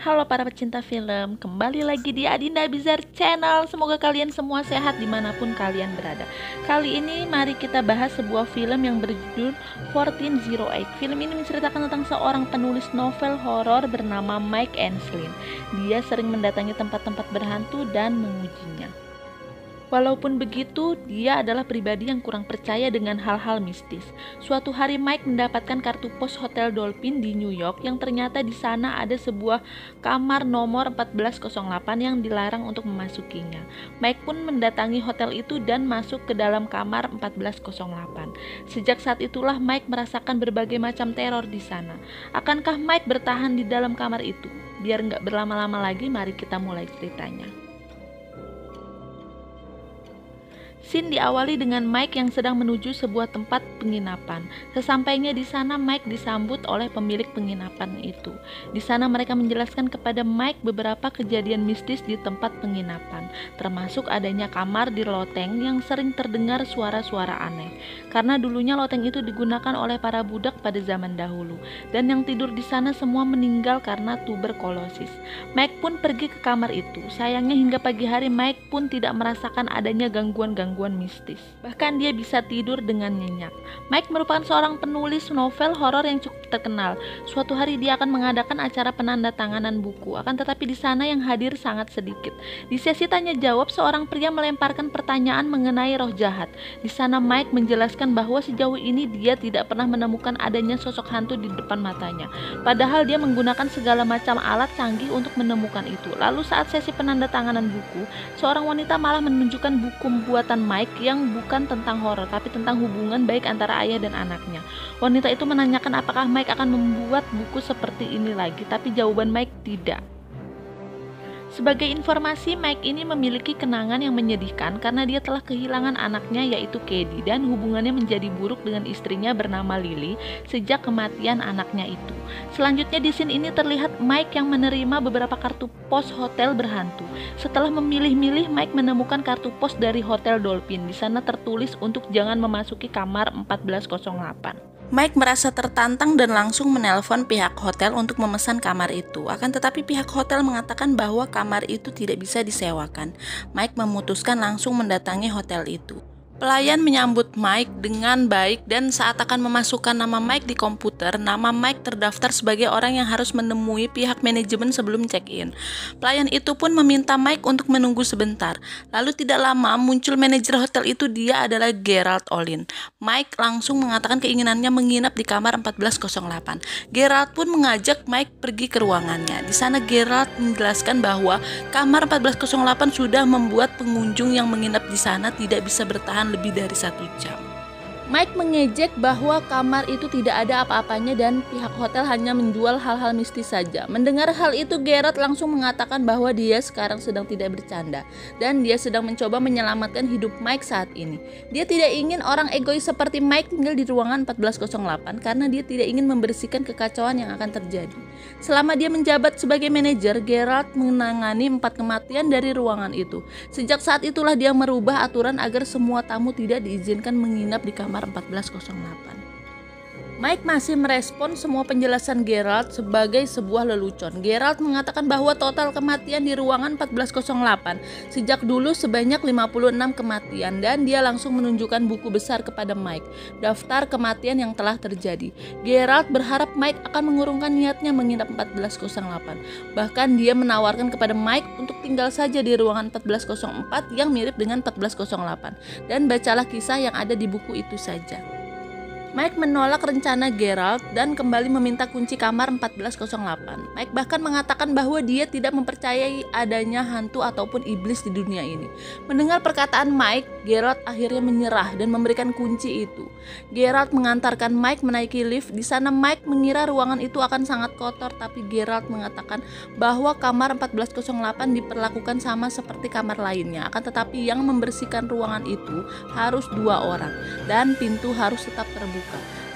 Halo para pecinta film, kembali lagi di Adinda Bizar Channel. Semoga kalian semua sehat dimanapun kalian berada. Kali ini mari kita bahas sebuah film yang berjudul 1408. Film ini menceritakan tentang seorang penulis novel horor bernama Mike Enslin. Dia sering mendatangi tempat-tempat berhantu dan mengujinya. Walaupun begitu, dia adalah pribadi yang kurang percaya dengan hal-hal mistis. Suatu hari Mike mendapatkan kartu pos Hotel Dolphin di New York yang ternyata di sana ada sebuah kamar nomor 1408 yang dilarang untuk memasukinya. Mike pun mendatangi hotel itu dan masuk ke dalam kamar 1408. Sejak saat itulah Mike merasakan berbagai macam teror di sana. Akankah Mike bertahan di dalam kamar itu? Biar nggak berlama-lama lagi, mari kita mulai ceritanya. Scene diawali dengan Mike yang sedang menuju sebuah tempat penginapan. Sesampainya di sana, Mike disambut oleh pemilik penginapan itu. Di sana mereka menjelaskan kepada Mike beberapa kejadian mistis di tempat penginapan, termasuk adanya kamar di loteng yang sering terdengar suara-suara aneh. Karena dulunya loteng itu digunakan oleh para budak pada zaman dahulu, dan yang tidur di sana semua meninggal karena tuberkulosis. Mike pun pergi ke kamar itu. Sayangnya hingga pagi hari Mike pun tidak merasakan adanya gangguan mistis. Bahkan dia bisa tidur dengan nyenyak. Mike merupakan seorang penulis novel horor yang cukup terkenal. Suatu hari dia akan mengadakan acara penandatanganan buku. Akan tetapi di sana yang hadir sangat sedikit. Di sesi tanya jawab, seorang pria melemparkan pertanyaan mengenai roh jahat. Di sana Mike menjelaskan bahwa sejauh ini dia tidak pernah menemukan adanya sosok hantu di depan matanya. Padahal dia menggunakan segala macam alat canggih untuk menemukan itu. Lalu saat sesi penandatanganan buku, seorang wanita malah menunjukkan buku buatan Mike yang bukan tentang horor tapi tentang hubungan baik antara ayah dan anaknya. Wanita itu menanyakan apakah Mike akan membuat buku seperti ini lagi, tapi jawaban Mike tidak. Sebagai informasi, Mike ini memiliki kenangan yang menyedihkan karena dia telah kehilangan anaknya yaitu Katie, dan hubungannya menjadi buruk dengan istrinya bernama Lily sejak kematian anaknya itu. Selanjutnya di scene ini terlihat Mike yang menerima beberapa kartu pos hotel berhantu. Setelah memilih-milih, Mike menemukan kartu pos dari Hotel Dolphin. Di sana tertulis untuk jangan memasuki kamar 1408. Mike merasa tertantang dan langsung menelpon pihak hotel untuk memesan kamar itu. Akan tetapi pihak hotel mengatakan bahwa kamar itu tidak bisa disewakan. Mike memutuskan langsung mendatangi hotel itu. Pelayan menyambut Mike dengan baik dan saat akan memasukkan nama Mike di komputer, nama Mike terdaftar sebagai orang yang harus menemui pihak manajemen sebelum check-in. Pelayan itu pun meminta Mike untuk menunggu sebentar. Lalu tidak lama muncul manajer hotel itu, dia adalah Gerald Olin. Mike langsung mengatakan keinginannya menginap di kamar 1408. Gerald pun mengajak Mike pergi ke ruangannya. Di sana Gerald menjelaskan bahwa kamar 1408 sudah membuat pengunjung yang menginap di sana tidak bisa bertahan lebih dari 1 jam. Mike mengejek bahwa kamar itu tidak ada apa-apanya dan pihak hotel hanya menjual hal-hal mistis saja. Mendengar hal itu, Gerard langsung mengatakan bahwa dia sekarang sedang tidak bercanda dan dia sedang mencoba menyelamatkan hidup Mike saat ini. Dia tidak ingin orang egois seperti Mike tinggal di ruangan 1408 karena dia tidak ingin membersihkan kekacauan yang akan terjadi. Selama dia menjabat sebagai manajer, Gerard menangani 4 kematian dari ruangan itu. Sejak saat itulah dia merubah aturan agar semua tamu tidak diizinkan menginap di kamar 1408. Mike masih merespon semua penjelasan Gerald sebagai sebuah lelucon. Gerald mengatakan bahwa total kematian di ruangan 1408 sejak dulu sebanyak 56 kematian, dan dia langsung menunjukkan buku besar kepada Mike, daftar kematian yang telah terjadi. Gerald berharap Mike akan mengurungkan niatnya menginap 1408. Bahkan dia menawarkan kepada Mike untuk tinggal saja di ruangan 1404 yang mirip dengan 1408 dan bacalah kisah yang ada di buku itu saja. Mike menolak rencana Gerald dan kembali meminta kunci kamar 1408. Mike bahkan mengatakan bahwa dia tidak mempercayai adanya hantu ataupun iblis di dunia ini. Mendengar perkataan Mike, Gerald akhirnya menyerah dan memberikan kunci itu. Gerald mengantarkan Mike menaiki lift. Di sana Mike mengira ruangan itu akan sangat kotor, tapi Gerald mengatakan bahwa kamar 1408 diperlakukan sama seperti kamar lainnya. Akan tetapi yang membersihkan ruangan itu harus 2 orang dan pintu harus tetap terbuka.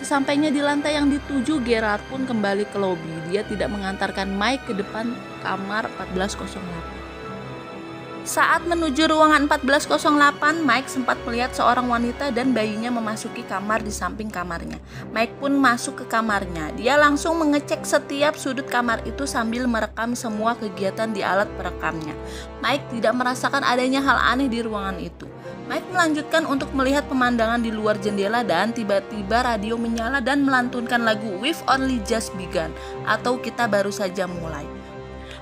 Sesampainya di lantai yang dituju, Gerard pun kembali ke lobi. Dia tidak mengantarkan Mike ke depan kamar 1408. Saat menuju ruangan 1408, Mike sempat melihat seorang wanita dan bayinya memasuki kamar di samping kamarnya. Mike pun masuk ke kamarnya. Dia langsung mengecek setiap sudut kamar itu sambil merekam semua kegiatan di alat perekamnya. Mike tidak merasakan adanya hal aneh di ruangan itu. Mike melanjutkan untuk melihat pemandangan di luar jendela dan tiba-tiba radio menyala dan melantunkan lagu We've Only Just Begun atau Kita Baru Saja Mulai.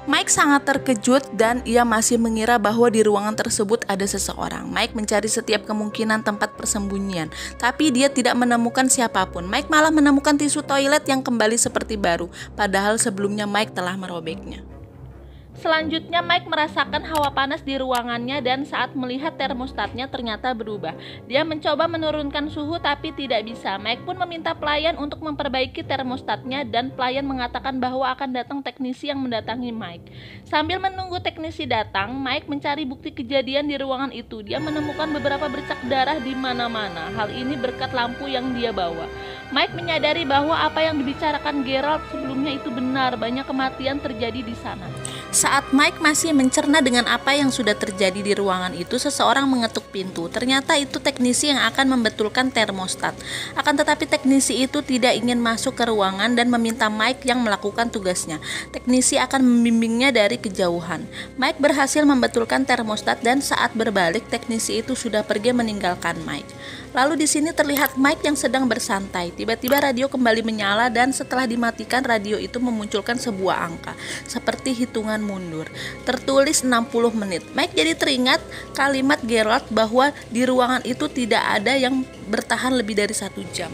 Mike sangat terkejut dan ia masih mengira bahwa di ruangan tersebut ada seseorang. Mike mencari setiap kemungkinan tempat persembunyian, tapi dia tidak menemukan siapapun. Mike malah menemukan tisu toilet yang kembali seperti baru, padahal sebelumnya Mike telah merobeknya. Selanjutnya Mike merasakan hawa panas di ruangannya dan saat melihat termostatnya ternyata berubah. Dia mencoba menurunkan suhu tapi tidak bisa. Mike pun meminta pelayan untuk memperbaiki termostatnya dan pelayan mengatakan bahwa akan datang teknisi yang mendatangi Mike. Sambil menunggu teknisi datang, Mike mencari bukti kejadian di ruangan itu. Dia menemukan beberapa bercak darah di mana-mana. Hal ini berkat lampu yang dia bawa. Mike menyadari bahwa apa yang dibicarakan Geralt sebelumnya itu benar, banyak kematian terjadi di sana. Saat Mike masih mencerna dengan apa yang sudah terjadi di ruangan itu, seseorang mengetuk pintu. Ternyata itu teknisi yang akan membetulkan termostat. Akan tetapi teknisi itu tidak ingin masuk ke ruangan dan meminta Mike yang melakukan tugasnya. Teknisi akan membimbingnya dari kejauhan. Mike berhasil membetulkan termostat dan saat berbalik, teknisi itu sudah pergi meninggalkan Mike. Lalu di sini terlihat Mike yang sedang bersantai. Tiba-tiba radio kembali menyala dan setelah dimatikan, radio itu memunculkan sebuah angka seperti hitungan mundur. Tertulis 60 menit. Mike jadi teringat kalimat Geralt bahwa di ruangan itu tidak ada yang bertahan lebih dari 1 jam.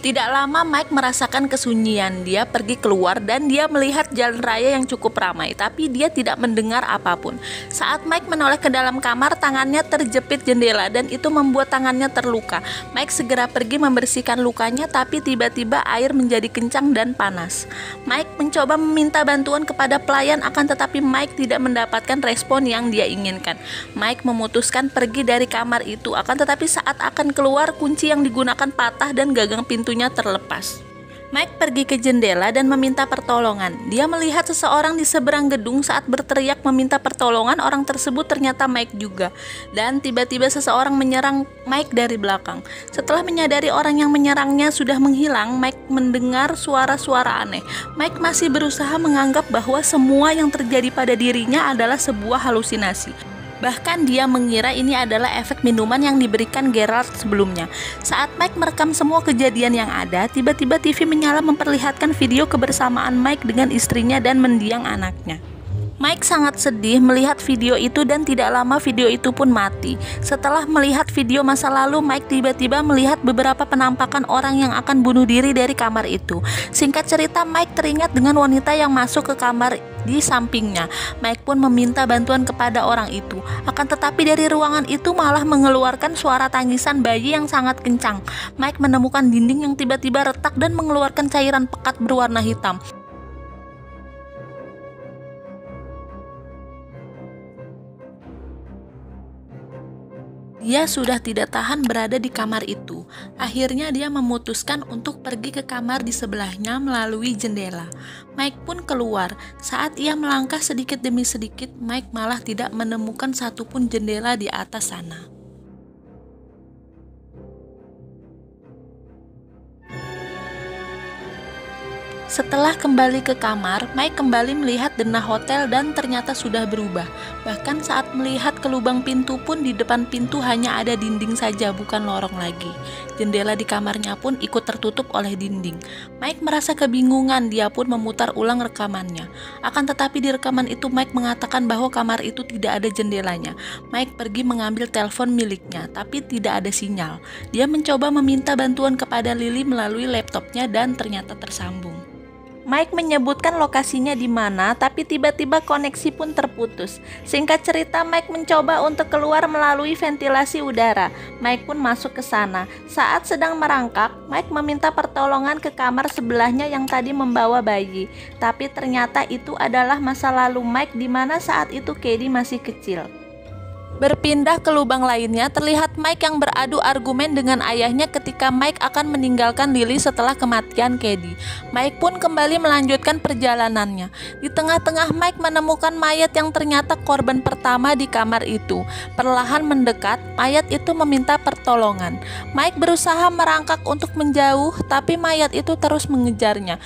Tidak lama Mike merasakan kesunyian. Dia pergi keluar dan dia melihat jalan raya yang cukup ramai, tapi dia tidak mendengar apapun. Saat Mike menoleh ke dalam kamar, tangannya terjepit jendela dan itu membuat tangannya terluka. Mike segera pergi membersihkan lukanya, tapi tiba-tiba air menjadi kencang dan panas. Mike mencoba meminta bantuan kepada pelayan, akan tetapi Mike tidak mendapatkan respon yang dia inginkan. Mike memutuskan pergi dari kamar itu, akan tetapi saat akan keluar, kunci yang digunakan patah dan gagang pintunya terlepas. Mike pergi ke jendela dan meminta pertolongan. Dia melihat seseorang di seberang gedung. Saat berteriak meminta pertolongan, orang tersebut ternyata Mike juga. Dan tiba-tiba seseorang menyerang Mike dari belakang. Setelah menyadari orang yang menyerangnya sudah menghilang, Mike mendengar suara-suara aneh. Mike masih berusaha menganggap bahwa semua yang terjadi pada dirinya adalah sebuah halusinasi. Bahkan dia mengira ini adalah efek minuman yang diberikan Geralt sebelumnya. Saat Mike merekam semua kejadian yang ada, tiba-tiba TV menyala memperlihatkan video kebersamaan Mike dengan istrinya dan mendiang anaknya. Mike sangat sedih melihat video itu dan tidak lama video itu pun mati. Setelah melihat video masa lalu, Mike tiba-tiba melihat beberapa penampakan orang yang akan bunuh diri dari kamar itu. Singkat cerita, Mike teringat dengan wanita yang masuk ke kamar di sampingnya. Mike pun meminta bantuan kepada orang itu. Akan tetapi dari ruangan itu malah mengeluarkan suara tangisan bayi yang sangat kencang. Mike menemukan dinding yang tiba-tiba retak dan mengeluarkan cairan pekat berwarna hitam. Dia sudah tidak tahan berada di kamar itu. Akhirnya dia memutuskan untuk pergi ke kamar di sebelahnya melalui jendela. Mike pun keluar. Saat ia melangkah sedikit demi sedikit, Mike malah tidak menemukan satupun jendela di atas sana. Setelah kembali ke kamar, Mike kembali melihat denah hotel dan ternyata sudah berubah. Bahkan saat melihat ke lubang pintu pun di depan pintu hanya ada dinding saja, bukan lorong lagi. Jendela di kamarnya pun ikut tertutup oleh dinding. Mike merasa kebingungan, dia pun memutar ulang rekamannya. Akan tetapi di rekaman itu Mike mengatakan bahwa kamar itu tidak ada jendelanya. Mike pergi mengambil telepon miliknya, tapi tidak ada sinyal. Dia mencoba meminta bantuan kepada Lily melalui laptopnya dan ternyata tersambung. Mike menyebutkan lokasinya di mana, tapi tiba-tiba koneksi pun terputus. Singkat cerita, Mike mencoba untuk keluar melalui ventilasi udara. Mike pun masuk ke sana. Saat sedang merangkak, Mike meminta pertolongan ke kamar sebelahnya yang tadi membawa bayi. Tapi ternyata itu adalah masa lalu Mike di mana saat itu Katie masih kecil. Berpindah ke lubang lainnya, terlihat Mike yang beradu argumen dengan ayahnya ketika Mike akan meninggalkan Lily setelah kematian Katie. Mike pun kembali melanjutkan perjalanannya. Di tengah-tengah, Mike menemukan mayat yang ternyata korban pertama di kamar itu. Perlahan mendekat, mayat itu meminta pertolongan. Mike berusaha merangkak untuk menjauh, tapi mayat itu terus mengejarnya.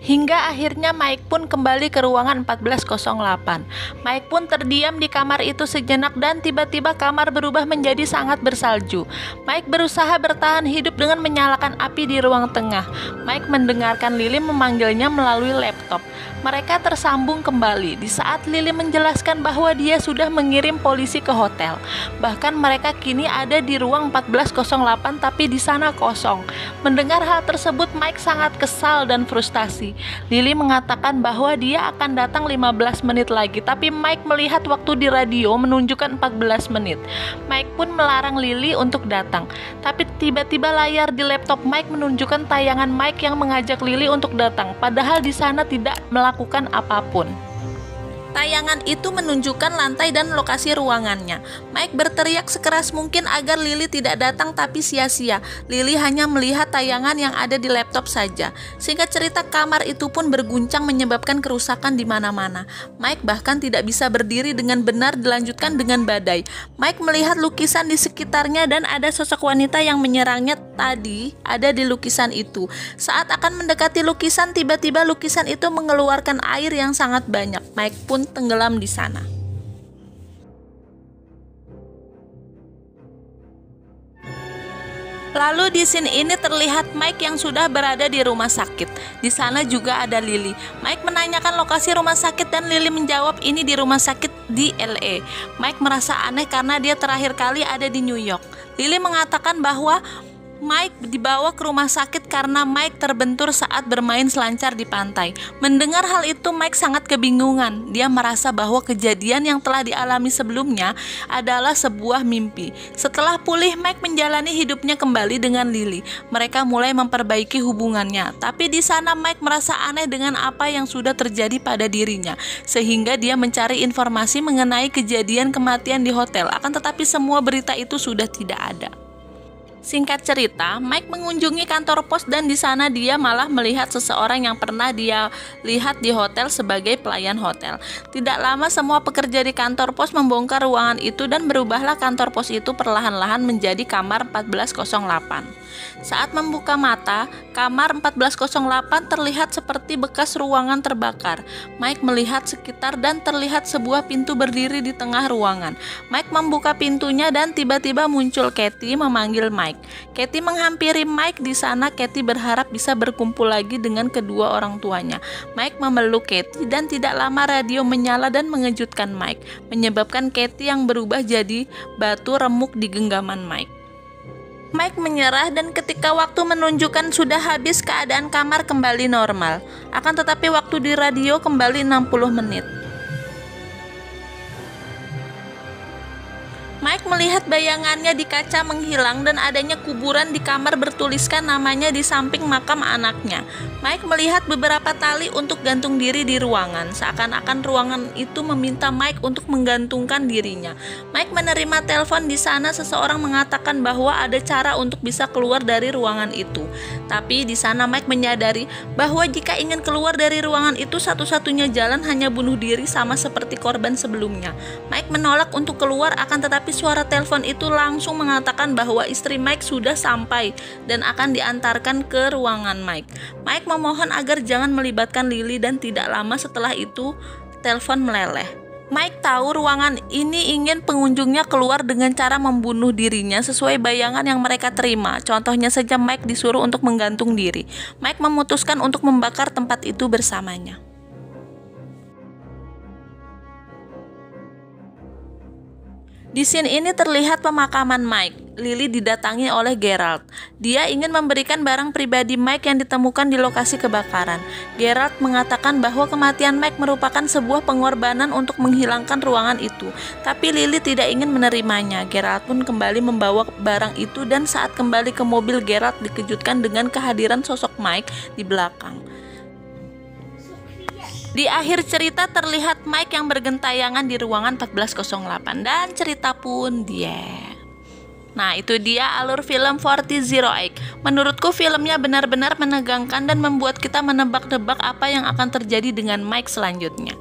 Hingga akhirnya Mike pun kembali ke ruangan 1408. Mike pun terdiam di kamar itu sejenak dan tiba-tiba kamar berubah menjadi sangat bersalju. Mike berusaha bertahan hidup dengan menyalakan api di ruang tengah. Mike mendengarkan Lily memanggilnya melalui laptop. Mereka tersambung kembali di saat Lily menjelaskan bahwa dia sudah mengirim polisi ke hotel. Bahkan mereka kini ada di ruang 1408 tapi di sana kosong. Mendengar hal tersebut, Mike sangat kesal dan frustasi. Lily mengatakan bahwa dia akan datang 15 menit lagi, tapi Mike melihat waktu di radio menunjukkan 14 menit. Mike pun melarang Lily untuk datang, tapi tiba-tiba layar di laptop Mike menunjukkan tayangan Mike yang mengajak Lily untuk datang, padahal di sana tidak melakukan apapun. Tayangan itu menunjukkan lantai dan lokasi ruangannya. Mike berteriak sekeras mungkin agar Lily tidak datang, tapi sia-sia. Lily hanya melihat tayangan yang ada di laptop saja. Singkat cerita, kamar itu pun berguncang menyebabkan kerusakan di mana-mana. Mike bahkan tidak bisa berdiri dengan benar, dilanjutkan dengan badai. Mike melihat lukisan di sekitarnya dan ada sosok wanita yang menyerangnya tadi ada di lukisan itu. Saat akan mendekati lukisan, tiba-tiba lukisan itu mengeluarkan air yang sangat banyak. Mike pun tenggelam di sana. Lalu di scene ini terlihat Mike yang sudah berada di rumah sakit. Di sana juga ada Lily. Mike menanyakan lokasi rumah sakit dan Lily menjawab ini di rumah sakit di LA. Mike merasa aneh karena dia terakhir kali ada di New York. Lily mengatakan bahwa Mike dibawa ke rumah sakit karena Mike terbentur saat bermain selancar di pantai. Mendengar hal itu, Mike sangat kebingungan. Dia merasa bahwa kejadian yang telah dialami sebelumnya adalah sebuah mimpi. Setelah pulih, Mike menjalani hidupnya kembali dengan Lily. Mereka mulai memperbaiki hubungannya. Tapi di sana Mike merasa aneh dengan apa yang sudah terjadi pada dirinya, sehingga dia mencari informasi mengenai kejadian kematian di hotel. Akan tetapi semua berita itu sudah tidak ada. Singkat cerita, Mike mengunjungi kantor pos dan di sana dia malah melihat seseorang yang pernah dia lihat di hotel sebagai pelayan hotel. Tidak lama semua pekerja di kantor pos membongkar ruangan itu dan berubahlah kantor pos itu perlahan-lahan menjadi kamar 1408. Saat membuka mata, kamar 1408 terlihat seperti bekas ruangan terbakar. Mike melihat sekitar dan terlihat sebuah pintu berdiri di tengah ruangan. Mike membuka pintunya dan tiba-tiba muncul Katie memanggil Mike. Katie menghampiri Mike. Di sana Katie berharap bisa berkumpul lagi dengan kedua orang tuanya. Mike memeluk Katie dan tidak lama radio menyala dan mengejutkan Mike, menyebabkan Katie yang berubah jadi batu remuk di genggaman Mike. Mike menyerah dan ketika waktu menunjukkan sudah habis, keadaan kamar kembali normal. Akan tetapi waktu di radio kembali 60 menit. Mike melihat bayangannya di kaca menghilang dan adanya kuburan di kamar bertuliskan namanya di samping makam anaknya. Mike melihat beberapa tali untuk gantung diri di ruangan. Seakan-akan ruangan itu meminta Mike untuk menggantungkan dirinya. Mike menerima telepon. Di sana seseorang mengatakan bahwa ada cara untuk bisa keluar dari ruangan itu. Tapi di sana Mike menyadari bahwa jika ingin keluar dari ruangan itu, satu-satunya jalan hanya bunuh diri sama seperti korban sebelumnya. Mike menolak untuk keluar, akan tetapi suara telepon itu langsung mengatakan bahwa istri Mike sudah sampai dan akan diantarkan ke ruangan Mike. Mike memohon agar jangan melibatkan Lily dan tidak lama setelah itu telepon meleleh. Mike tahu ruangan ini ingin pengunjungnya keluar dengan cara membunuh dirinya sesuai bayangan yang mereka terima. Contohnya saja Mike disuruh untuk menggantung diri. Mike memutuskan untuk membakar tempat itu bersamanya. Di scene ini terlihat pemakaman Mike. Lily didatangi oleh Gerald. Dia ingin memberikan barang pribadi Mike yang ditemukan di lokasi kebakaran. Gerald mengatakan bahwa kematian Mike merupakan sebuah pengorbanan untuk menghilangkan ruangan itu. Tapi Lily tidak ingin menerimanya. Gerald pun kembali membawa barang itu dan saat kembali ke mobil, Gerald dikejutkan dengan kehadiran sosok Mike di belakang. Di akhir cerita terlihat Mike yang bergentayangan di ruangan 1408 dan cerita pun Nah, itu dia alur film 4008. Menurutku filmnya benar-benar menegangkan dan membuat kita menebak-nebak apa yang akan terjadi dengan Mike selanjutnya.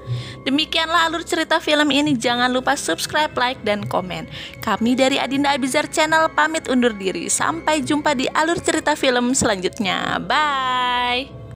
Demikianlah alur cerita film ini. Jangan lupa subscribe, like, dan komen. Kami dari Adinda Abizar Channel pamit undur diri. Sampai jumpa di alur cerita film selanjutnya. Bye!